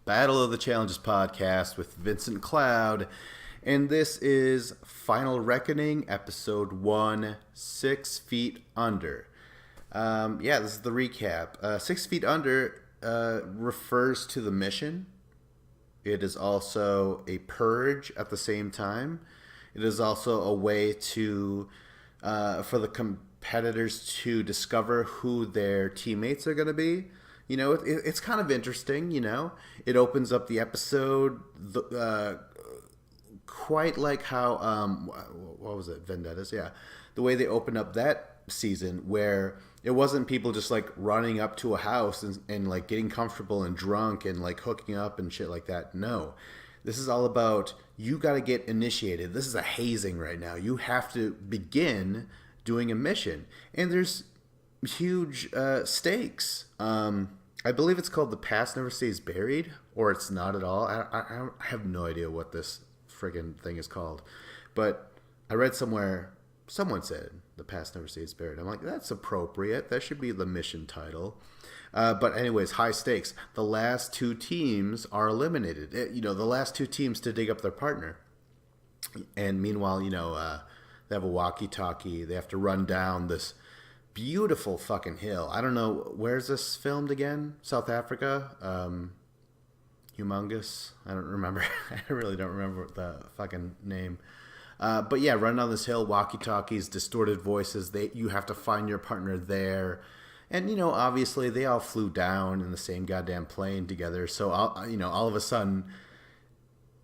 Battle of the Challenges podcast with Vincent Cloud. And this is Final Reckoning, episode 1, 6 Feet Under. This is the recap. 6 Feet Under refers to the mission. It is also a purge at the same time. It is also a way to for the competitors to discover who their teammates are going to be. You know, it's kind of interesting, you know. It opens up the episode quite like how, what was it, Vendettas? Yeah. The way they opened up that season where it wasn't people just like running up to a house and like getting comfortable and drunk and like hooking up and shit like that. No. This is all about you got to get initiated. This is a hazing right now. You have to begin doing a mission. And there's huge stakes. I believe it's called The Past Never Stays Buried, or it's not at all. I have no idea what this friggin' thing is called. But I read somewhere, someone said The Past Never Stays Buried. I'm like, that's appropriate. That should be the mission title. But anyways, high stakes. The last two teams are eliminated. The last two teams to dig up their partner. And meanwhile, they have a walkie-talkie. They have to run down this beautiful fucking hill. I don't know, where's this filmed again? South Africa? Humongous? I don't remember. I really don't remember the fucking name. But yeah, run down this hill, walkie-talkies, distorted voices. You have to find your partner there. And, obviously they all flew down in the same goddamn plane together. So, all of a sudden,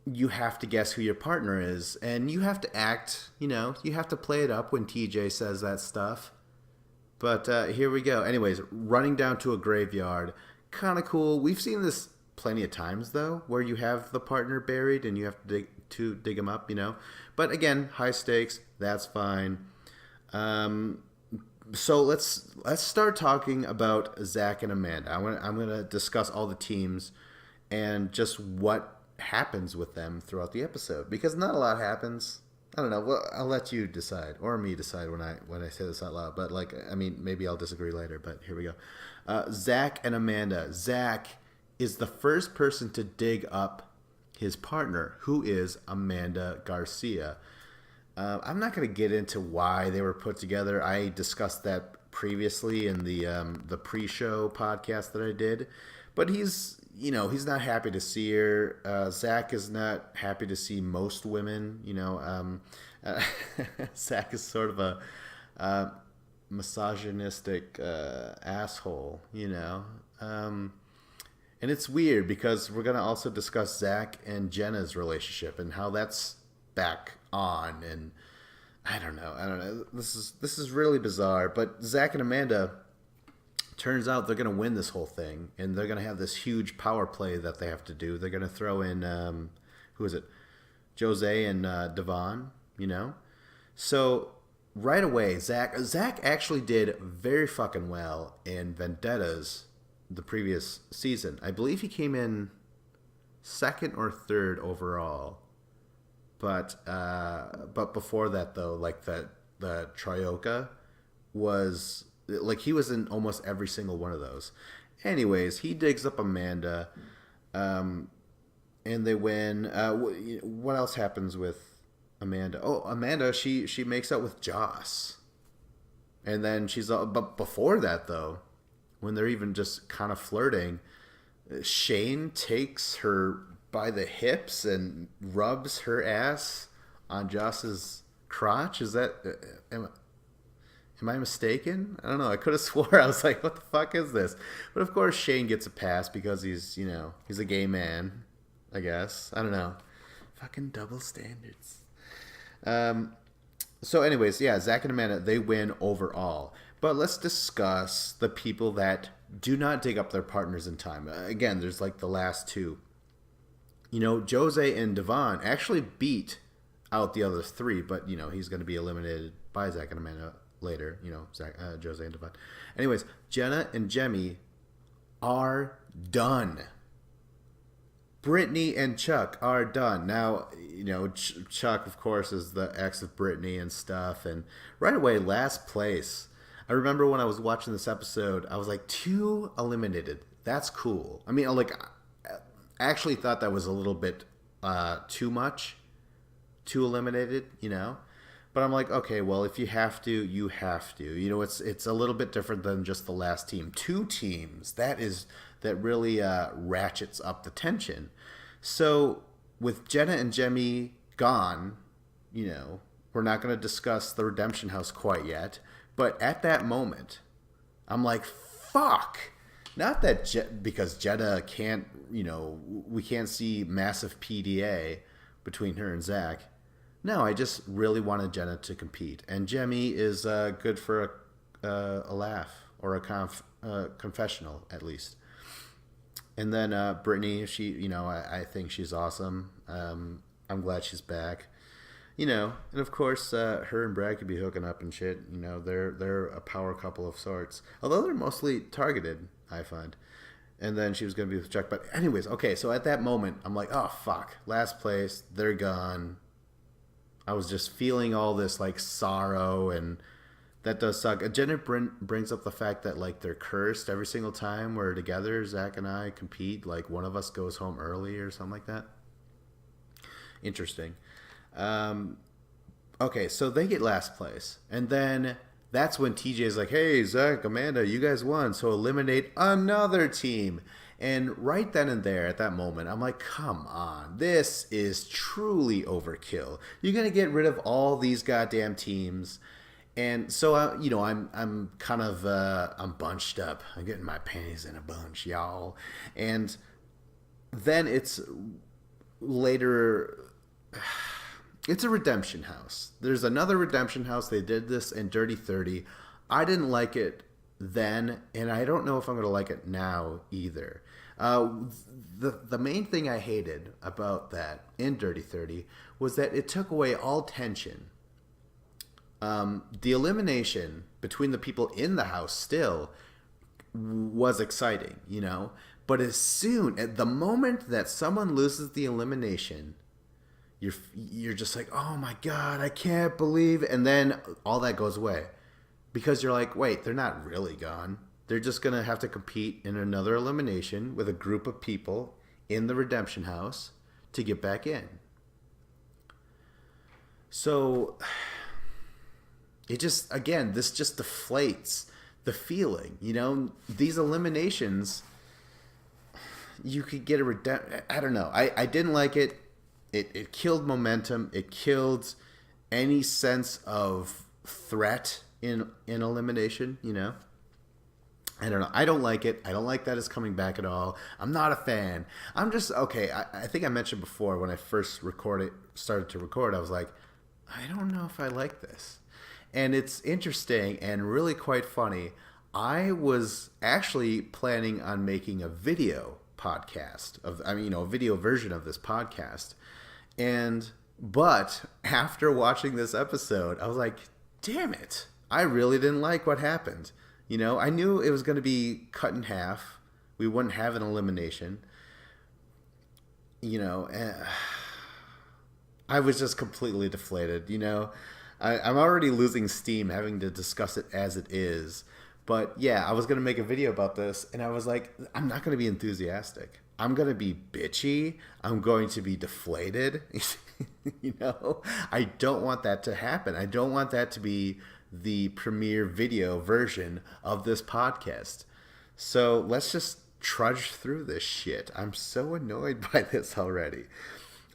you have to guess who your partner is. And you have to act, you have to play it up when TJ says that stuff. But here we go. Anyways, running down to a graveyard. Kind of cool. We've seen this plenty of times, though, where you have the partner buried and you have to dig them up, But again, high stakes. That's fine. So let's start talking about Zach and Amanda. I'm gonna discuss all the teams and just what happens with them throughout the episode, because not a lot happens. I don't know. Well, I'll let you decide, or me decide when I say this out loud. But maybe I'll disagree later. But here we go. Zach and Amanda. Zach is the first person to dig up his partner, who is Amanda Garcia. I'm not going to get into why they were put together. I discussed that previously in the pre-show podcast that I did. But he's not happy to see her. Zach is not happy to see most women. Zach is sort of a misogynistic asshole. And it's weird because we're gonna also discuss Zach and Jenna's relationship and how that's back on. And I don't know. This is really bizarre. But Zach and Amanda, turns out they're going to win this whole thing, and they're going to have this huge power play that they have to do. They're going to throw in, who is it? Jose and Devon, So right away, Zach actually did very fucking well in Vendettas the previous season. I believe he came in second or third overall. But before that, though, like the Trioca was... Like, he was in almost every single one of those. Anyways, he digs up Amanda, and they win. What else happens with Amanda? Oh, Amanda, she makes out with Joss. And then but before that, though, when they're even just kind of flirting, Shane takes her by the hips and rubs her ass on Joss's crotch. Is that... Am I mistaken? I don't know. I could have swore. I was like, what the fuck is this? But of course, Shane gets a pass because he's a gay man, I guess. I don't know. Fucking double standards. So anyways, yeah, Zach and Amanda, they win overall. But let's discuss the people that do not dig up their partners in time. Again, there's like the last two. Jose and Devon actually beat out the other three, but, he's going to be eliminated by Zach and Amanda later, Zach, Jose and Devon. Anyways, Jenna and Jemmy are done. Brittany and Chuck are done. Now, Chuck, of course, is the ex of Brittany and stuff. And right away, last place. I remember when I was watching this episode, I was like, 2 eliminated. That's cool. I mean, like, actually thought that was a little bit too much, too eliminated, But I'm like, okay, well, if you have to, you have to. It's a little bit different than just the last team. Two teams, that really ratchets up the tension. So with Jenna and Jemmye gone, we're not going to discuss the Redemption House quite yet. But at that moment, I'm like, fuck. Not that because Jenna can't, we can't see massive PDA between her and Zach. No, I just really wanted Jenna to compete. And Jemmye is good for a laugh or a confessional, at least. And then Brittany, I think she's awesome. I'm glad she's back. And of course, her and Brad could be hooking up and shit. They're a power couple of sorts. Although they're mostly targeted, I find. And then she was going to be with Chuck. But anyways, okay, so at that moment, I'm like, oh, fuck. Last place, they're gone. I was just feeling all this, like, sorrow, and that does suck. Jenna brings up the fact that, like, they're cursed every single time we're together. Zach and I compete. Like, one of us goes home early or something like that. Interesting. Okay, so they get last place. And then that's when TJ's like, hey, Zach, Amanda, you guys won, so eliminate another team. And right then and there, at that moment, I'm like, come on, this is truly overkill. You're going to get rid of all these goddamn teams. And so, I'm kind of, I'm bunched up. I'm getting my panties in a bunch, y'all. And then it's later... It's a Redemption House. There's another Redemption House. They did this in Dirty 30. I didn't like it then, and I don't know if I'm going to like it now either. The main thing I hated about that in Dirty 30 was that it took away all tension. The elimination between the people in the house still was exciting, But the moment that someone loses the elimination... You're just like, oh my God, I can't believe it. And then all that goes away because you're like, wait, they're not really gone. They're just going to have to compete in another elimination with a group of people in the Redemption House to get back in. So it just, again, this just deflates the feeling, these eliminations, you could get I don't know. I didn't like it. It killed momentum. It killed any sense of threat in elimination, I don't know. I don't like it. I don't like that it's coming back at all. I'm not a fan. I'm just, okay, I think I mentioned before when I first started to record, I was like, I don't know if I like this. And it's interesting and really quite funny. I was actually planning on making a video podcast a video version of this podcast. But after watching this episode, I was like, damn it. I really didn't like what happened. I knew it was going to be cut in half. We wouldn't have an elimination. I was just completely deflated, I'm already losing steam having to discuss it as it is. But yeah, I was going to make a video about this, and I was like, I'm not going to be enthusiastic. I'm going to be bitchy. I'm going to be deflated. I don't want that to happen. I don't want that to be the premiere video version of this podcast. So let's just trudge through this shit. I'm so annoyed by this already.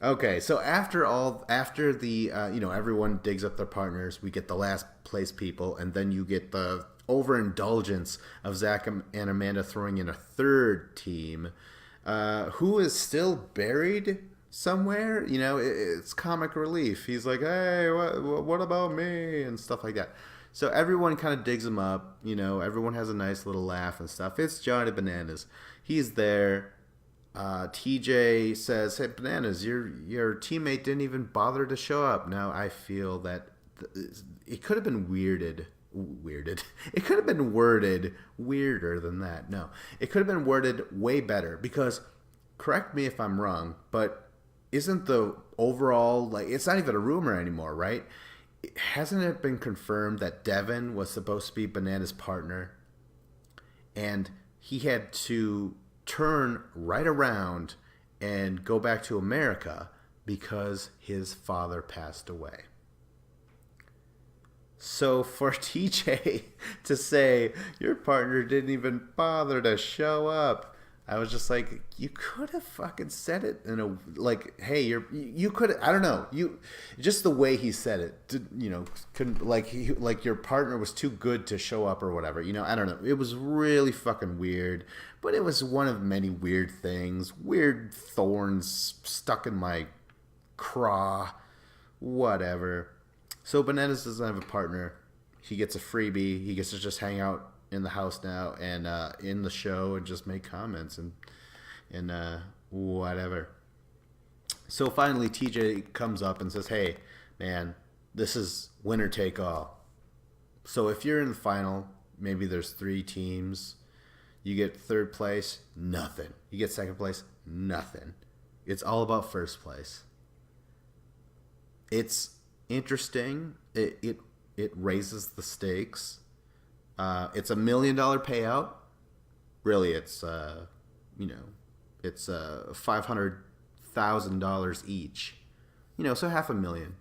Okay, so after the, everyone digs up their partners, we get the last place people, and then you get the overindulgence of Zach and Amanda throwing in a third team. Who is still buried somewhere. It's comic relief. He's like, hey, what about me? And stuff like that. So everyone kind of digs him up. Everyone has a nice little laugh and stuff. It's Johnny Bananas. He's there. TJ says, hey, Bananas, your teammate didn't even bother to show up. Now, I feel that it could have been weirded. It could have been worded weirder than that. No, it could have been worded way better because, correct me if I'm wrong, but isn't the overall, it's not even a rumor anymore, right? Hasn't it been confirmed that Devin was supposed to be Banana's partner and he had to turn right around and go back to America because his father passed away. So for TJ to say, your partner didn't even bother to show up, I was just like, you could have fucking said it in a, like, hey, you could, I don't know, just the way he said it, couldn't, like your partner was too good to show up or whatever, I don't know. It was really fucking weird, but it was one of many weird things, weird thorns stuck in my craw, whatever. So Benedes doesn't have a partner. He gets a freebie. He gets to just hang out in the house now and in the show and just make comments and whatever. So finally TJ comes up and says, hey, man, this is winner take all. So if you're in the final, maybe there's 3 teams. You get third place, nothing. You get second place, nothing. It's all about first place. It's interesting. It raises the stakes. It's $1 million payout. Really, it's it's $500,000 each. So $500,000.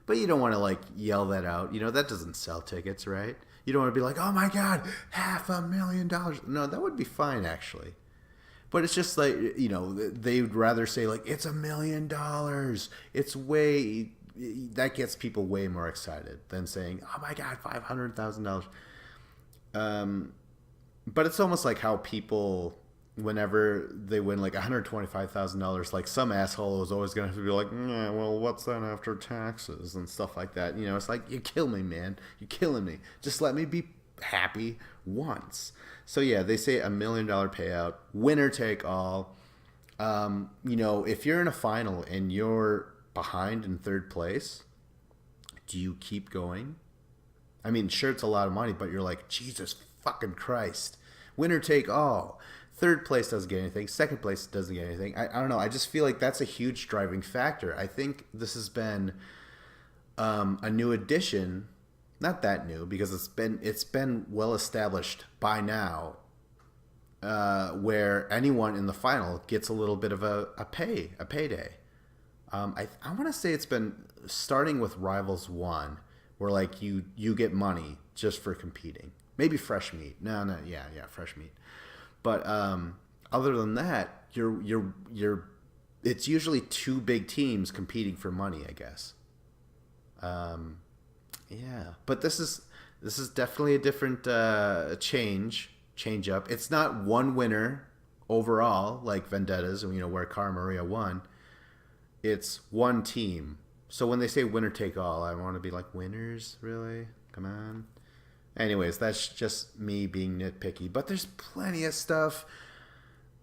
But you don't want to like yell that out. That doesn't sell tickets, right? You don't want to be like, oh my God, $500,000. No, that would be fine actually. But it's just like, they'd rather say like, it's $1 million. It's way, that gets people way more excited than saying, oh my God, $500,000. But it's almost like how people, whenever they win like $125,000, like some asshole is always going to have to be like, yeah, well, what's that after taxes and stuff like that. It's like, you kill me, man. You're killing me. Just let me be happy once. So yeah, they say $1 million payout, winner take all. If you're in a final and you're behind in third place, do you keep going? I mean, sure, it's a lot of money, but you're like, Jesus fucking Christ. Winner take all. Third place doesn't get anything. Second place doesn't get anything. I don't know. I just feel like that's a huge driving factor. I think this has been a new addition. Not that new, because it's been well established by now, where anyone in the final gets a little bit of a payday. I want to say it's been starting with Rivals 1, where like you get money just for competing. Maybe fresh meat. No, yeah, fresh meat. But other than that, it's usually 2 big teams competing for money, I guess. Yeah, but this is definitely a different change up. It's not one winner overall like Vendettas, where Cara Maria won. It's one team. So when they say winner take all, I want to be like, winners, really? Come on. Anyways, that's just me being nitpicky. But there's plenty of stuff.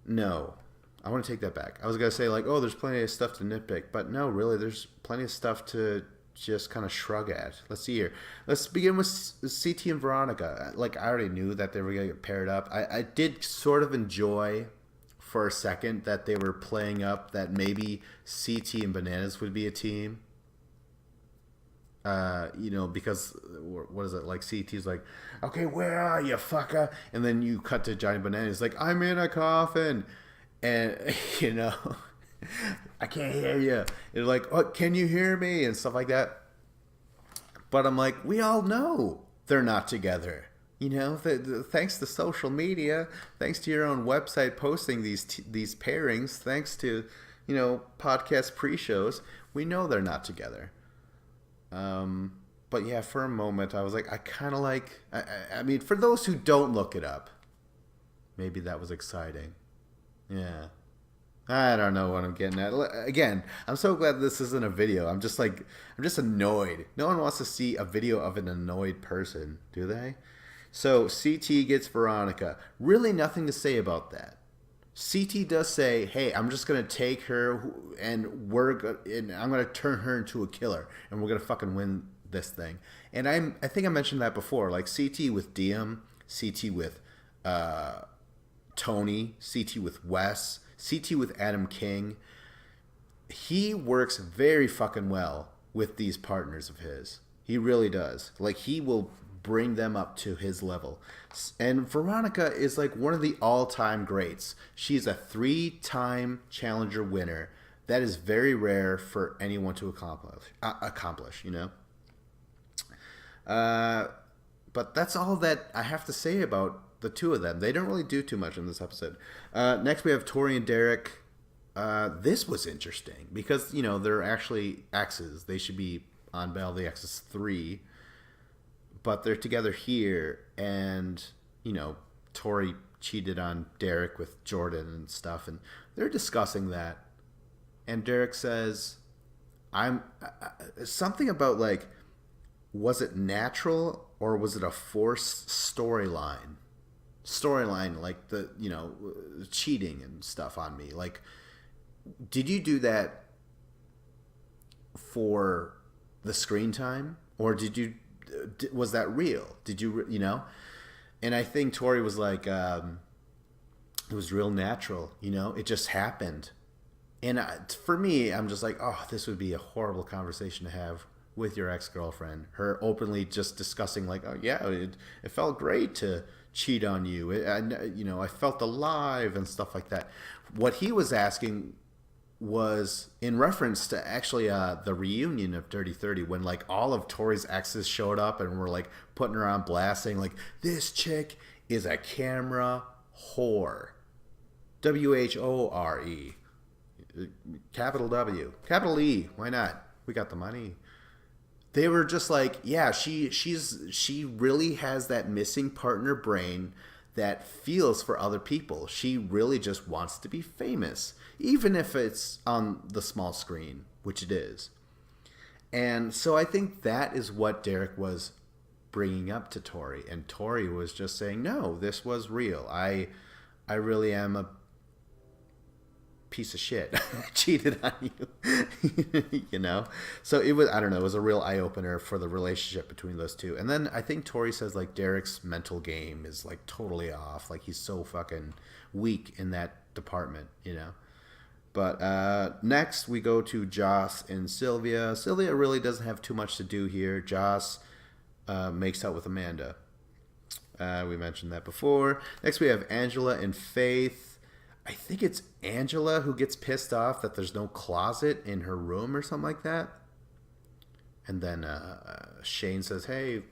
No, I want to take that back. I was gonna say like, oh, there's plenty of stuff to nitpick, but no, really, there's plenty of stuff to just kind of shrug at. Let's see here. Let's begin with CT and Veronica. Like, I already knew that they were going to get paired up. I did sort of enjoy for a second that they were playing up that maybe CT and Bananas would be a team. Because what is it, like CT's like, okay, where are you, fucker? And then you cut to Johnny Bananas like, I'm in a coffin, and I can't hear you. It's like, oh, can you hear me? And stuff like that. But I'm like, we all know they're not together. Thanks to social media, thanks to your own website posting these pairings, thanks to, podcast pre-shows, we know they're not together. But yeah, for a moment, I was like, I kind of like, I mean, for those who don't look it up, maybe that was exciting. Yeah. I don't know what I'm getting at. Again, I'm so glad this isn't a video. I'm just annoyed. No one wants to see a video of an annoyed person, do they? So CT gets Veronica. Really nothing to say about that. CT does say, hey, I'm just going to take her and I'm going to turn her into a killer and we're going to fucking win this thing. And I think I mentioned that before, like CT with Diem, CT with Tony, CT with Wes, CT with Adam King. He works very fucking well with these partners of his. He really does. Like, he will bring them up to his level. And Veronica is like one of the all-time greats. She's a 3-time challenger winner. That is very rare for anyone to accomplish, you know. But that's all that I have to say about the two of them. They don't really do too much in this episode. Next, we have Tori and Derek. This was interesting because, you know, they're actually exes. They should be on Battle of the Exes 3. But they're together here. And, you know, Tori cheated on Derek with Jordan and stuff. And they're discussing that. And Derek says, something about, like, was it natural or was it a forced storyline? Like the, you know, cheating and stuff on me. Like, did you do that for the screen time, or was that real? Did you, you know? And I think Tori was like, it was real natural, you know? It just happened. And for me, I'm just like, oh, this would be a horrible conversation to have with your ex-girlfriend. Her openly just discussing, like, oh, yeah, it felt great to cheat on you. You know, I felt alive and stuff like that. What he was asking was in reference to actually the reunion of Dirty 30, when, like, all of Tori's exes showed up and were, like, putting her on blast, saying, like, this chick is a camera whore. WHORE. Capital W. Capital E. Why not? We got the money. They were just like, yeah, she really has that missing partner brain that feels for other people. She really just wants to be famous, even if it's on the small screen, which it is. And so I think that is what Derek was bringing up to Tori, and Tori was just saying, no, this was real. I really am a piece of shit. Cheated on you. You know? So it was, I don't know, it was a real eye-opener for the relationship between those two. And then I think Tori says, like, Derek's mental game is, like, totally off. Like, he's so fucking weak in that department, you know? But next we go to Joss and Sylvia. Sylvia really doesn't have too much to do here. Joss makes out with Amanda. We mentioned that before. Next we have Angela and Faith. I think it's Angela who gets pissed off that there's no closet in her room or something like that. And then Shane says, hey,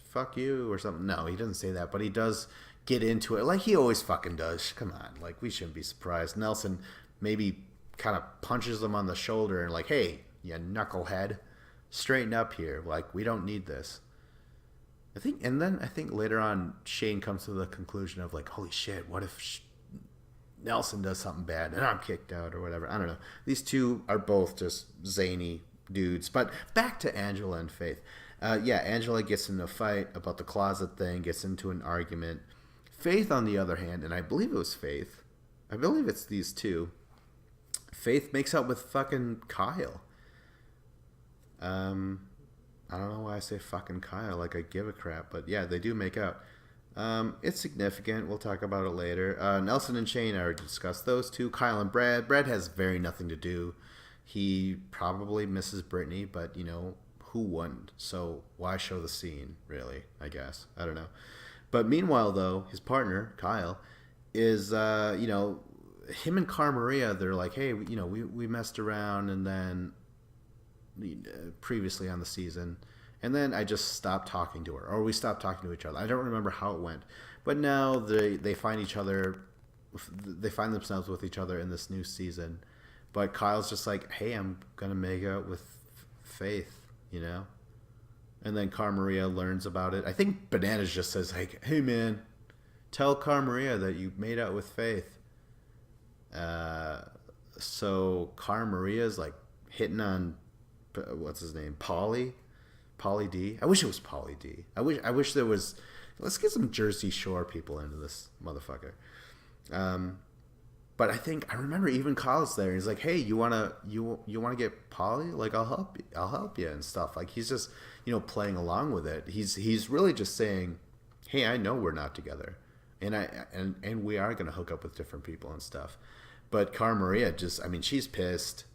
fuck you or something. No, he doesn't say that, but he does get into it like he always fucking does. Come on, like, we shouldn't be surprised. Nelson maybe kind of punches him on the shoulder and, like, hey, you knucklehead, straighten up here. Like, we don't need this. I think later on Shane comes to the conclusion of, like, holy shit, what if Nelson does something bad and I'm kicked out or whatever. I don't know. These two are both just zany dudes. But back to Angela and Faith. Angela gets into a fight about the closet thing, gets into an argument. Faith, on the other hand, and I believe it was Faith, I believe it's these two, Faith makes out with fucking Kyle. I don't know why I say fucking Kyle, like I give a crap, but yeah, they do make out. It's significant. We'll talk about it later. Nelson and Shane, I already discussed those two. Kyle and Brad. Brad has very nothing to do. He probably misses Brittany, but, you know, who wouldn't? So why show the scene, really, I guess. I don't know. But meanwhile, though, his partner, Kyle, is, you know, him and Cara Maria, they're like, hey, you know, we messed around and then previously on the season. And then I just stopped talking to her, or we stopped talking to each other. I don't remember how it went, but now they find each other, they find themselves with each other in this new season. But Kyle's just like, hey, I'm gonna make out with Faith, you know. And then Cara Maria learns about it. I think Bananas just says, like, hey man, tell Cara Maria that you made out with Faith. So Cara Maria's like hitting on what's his name, Pauly D. I wish it was Pauly D. I wish there was. Let's get some Jersey Shore people into this motherfucker. But I remember even Kyle's there. He's like, hey, you wanna get Pauly? Like, I'll help you and stuff. Like, he's just, you know, playing along with it. He's really just saying, hey, I know we're not together, and we are gonna hook up with different people and stuff. But Cara Maria just, I mean, she's pissed.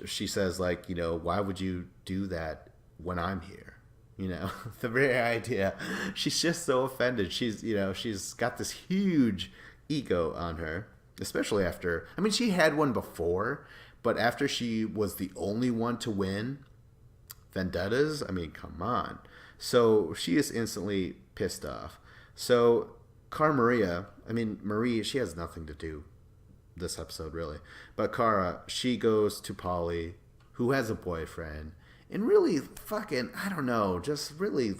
She says, like, you know, why would you do that when I'm here? You know, the very idea. She's just so offended. She's got this huge ego on her, especially after, I mean, she had one before, but after she was the only one to win vendettas, I mean, come on. So she is instantly pissed off. So Cara Maria, I mean, Marie, she has nothing to do this episode really. But Cara, she goes to Polly, who has a boyfriend, and really fucking, I don't know, just really,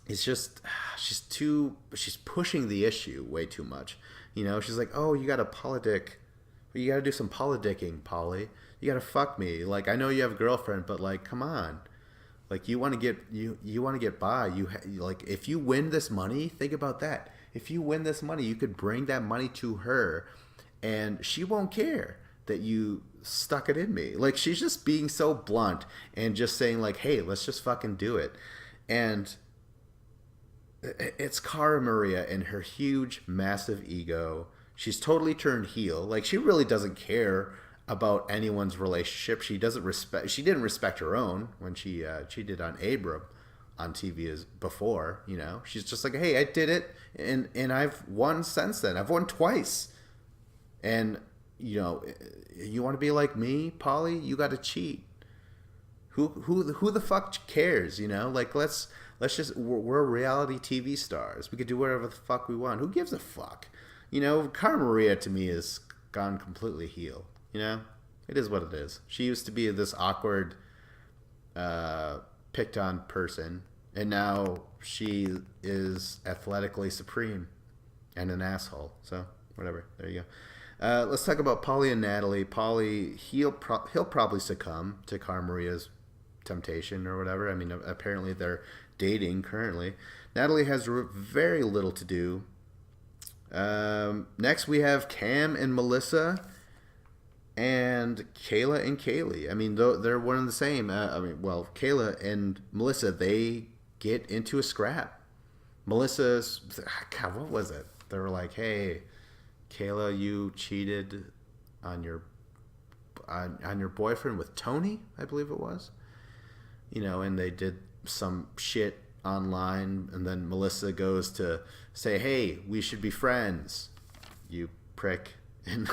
it's just, she's pushing the issue way too much. You know, she's like, oh, you gotta do some politicking, Polly. You gotta fuck me. Like, I know you have a girlfriend, but like, come on. Like, you want to get by. Like, if you win this money, think about that. If you win this money, you could bring that money to her, and she won't care that you stuck it in me. Like, she's just being so blunt and just saying like, hey, let's just fucking do it. And it's Cara Maria and her huge, massive ego. She's totally turned heel. Like, she really doesn't care about anyone's relationship. She didn't respect her own when she cheated on Abram on TV as before. You know, she's just like, hey, I did it, and I've won since then. I've won twice, and you know, you want to be like me, Polly? You got to cheat. Who the fuck cares? You know, like, let's just, we're reality TV stars. We could do whatever the fuck we want. Who gives a fuck? You know, Cara Maria to me has gone completely heel. You know, it is what it is. She used to be this awkward, picked on person, and now she is athletically supreme and an asshole. So whatever. There you go. Let's talk about Polly and Natalie. Polly, he'll probably succumb to Cara Maria's temptation or whatever. I mean, apparently they're dating currently. Natalie has very little to do. Next we have Cam and Melissa. And Kayla and Kaylee. I mean, they're one and the same. Kayla and Melissa, they get into a scrap. Melissa's, God, what was it? They were like, hey, Kayla, you cheated on your boyfriend with Tony, I believe it was. You know, and they did some shit online, and then Melissa goes to say, hey, we should be friends, you prick. And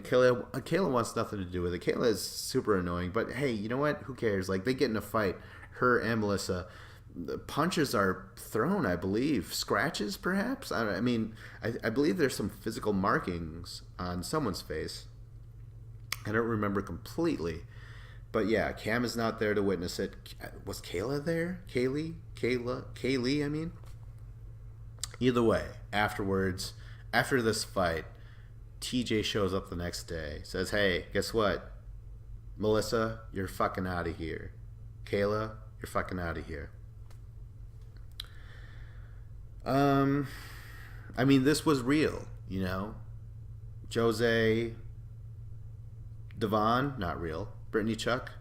Kayla wants nothing to do with it. Kayla is super annoying, but hey, you know what? Who cares? Like, they get in a fight, her and Melissa. The punches are thrown, I believe. Scratches, perhaps? I believe there's some physical markings on someone's face. I don't remember completely. But yeah, Cam is not there to witness it. Was Kayla there? Kaylee, I mean? Either way, after this fight, TJ shows up the next day, says, hey, guess what? Melissa, you're fucking out of here. Kayla, you're fucking out of here. I mean, this was real, you know? Jose, Devon, not real. Brittany Chuck,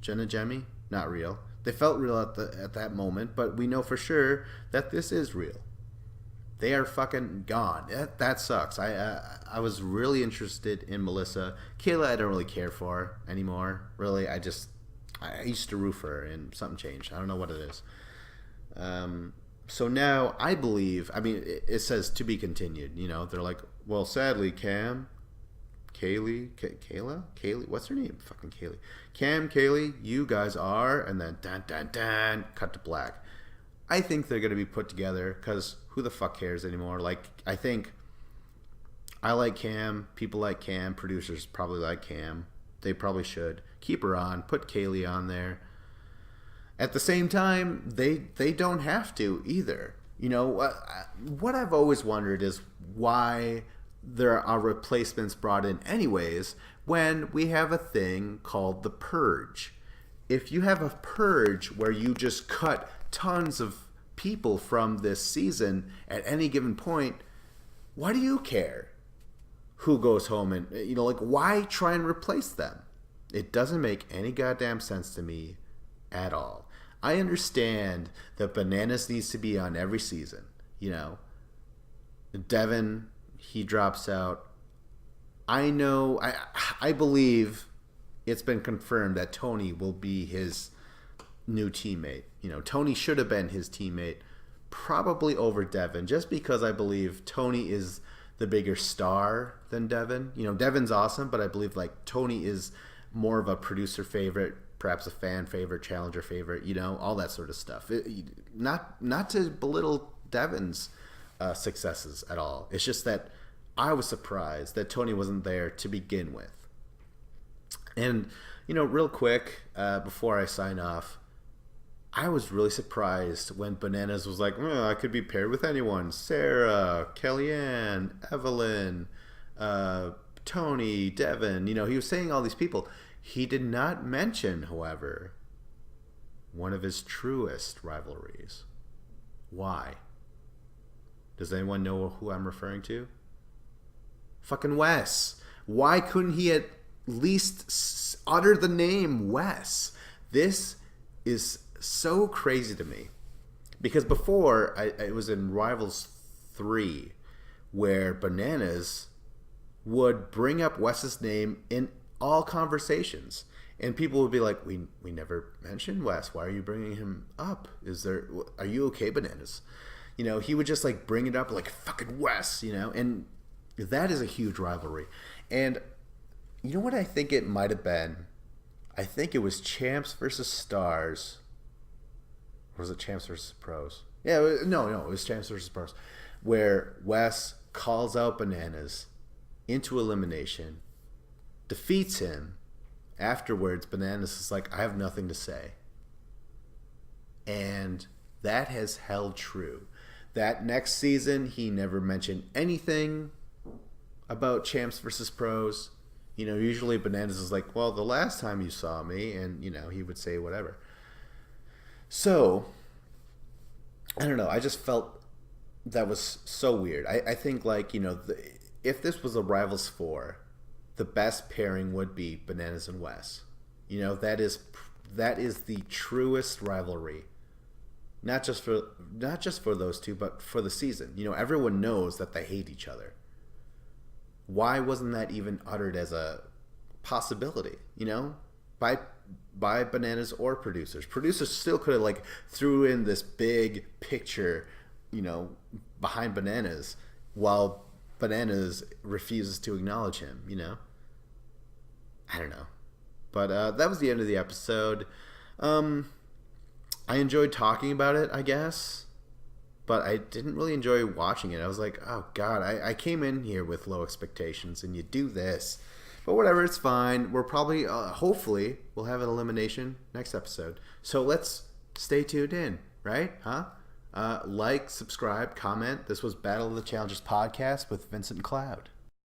Jenna Jemmy, not real. They felt real at that moment, but we know for sure that this is real. They are fucking gone. That sucks. I was really interested in Melissa. Kayla, I don't really care for anymore. Really, I used to root for her, and something changed. I don't know what it is. So now I believe. I mean, it says to be continued. You know, they're like, well, sadly, Cam, Kaylee, what's her name? Fucking Kaylee. Cam, Kaylee, you guys are, and then dun dun dun, cut to black. I think they're going to be put together because who the fuck cares anymore? Like, I think I like Cam. People like Cam. Producers probably like Cam. They probably should. Keep her on. Put Kaylee on there. At the same time, they don't have to either. You know, what I've always wondered is why there are replacements brought in anyways when we have a thing called the purge. If you have a purge where you just cut tons of people from this season at any given point, why do you care who goes home? And, you know, like, why try and replace them? It doesn't make any goddamn sense to me at all. I understand that Bananas needs to be on every season. You know, Devin, he drops out. I believe it's been confirmed that Tony will be his new teammate. Tony should have been his teammate, probably over Devin, just because I believe Tony is the bigger star than Devin. Devin's awesome, but I believe like Tony is more of a producer favorite, perhaps a fan favorite, challenger favorite, all that sort of stuff. Not to belittle Devin's successes at all. It's just that I was surprised that Tony wasn't there to begin with. And, real quick, before I sign off, I was really surprised when Bananas was like, I could be paired with anyone. Sarah, Kellyanne, Evelyn, Tony, Devin. He was saying all these people. He did not mention, however, one of his truest rivalries. Why? Does anyone know who I'm referring to? Fucking Wes. Why couldn't he at least utter the name Wes? This is so crazy to me. Because before, it was in Rivals 3, where Bananas would bring up Wes's name in all conversations. And people would be like, we never mentioned Wes. Why are you bringing him up? Are you okay, Bananas? He would just like bring it up like fucking Wes, and that is a huge rivalry. And you know what I think it might have been? I think it was Champs versus Stars. Or was it Champs versus Pros? Yeah, it was Champs versus Pros. Where Wes calls out Bananas into elimination, defeats him. Afterwards, Bananas is like, I have nothing to say. And that has held true. That next season, he never mentioned anything about Champs versus Pros. Usually Bananas is like, well, the last time you saw me, and, he would say whatever. So, I don't know. I just felt that was so weird. I think, like, if this was a Rivals 4, the best pairing would be Bananas and Wes. That is the truest rivalry. Not just for those two, but for the season. Everyone knows that they hate each other. Why wasn't that even uttered as a possibility? By Bananas or producers. Producers still could have like threw in this big picture, behind Bananas, while Bananas refuses to acknowledge him. I don't know, but that was the end of the episode. I enjoyed talking about it, I guess, but I didn't really enjoy watching it. I was like, oh God, I came in here with low expectations, and you do this. But whatever, it's fine. We're probably, hopefully, we'll have an elimination next episode. So let's stay tuned in, right? Like, subscribe, comment. This was Battle of the Challengers podcast with Vincent Cloud.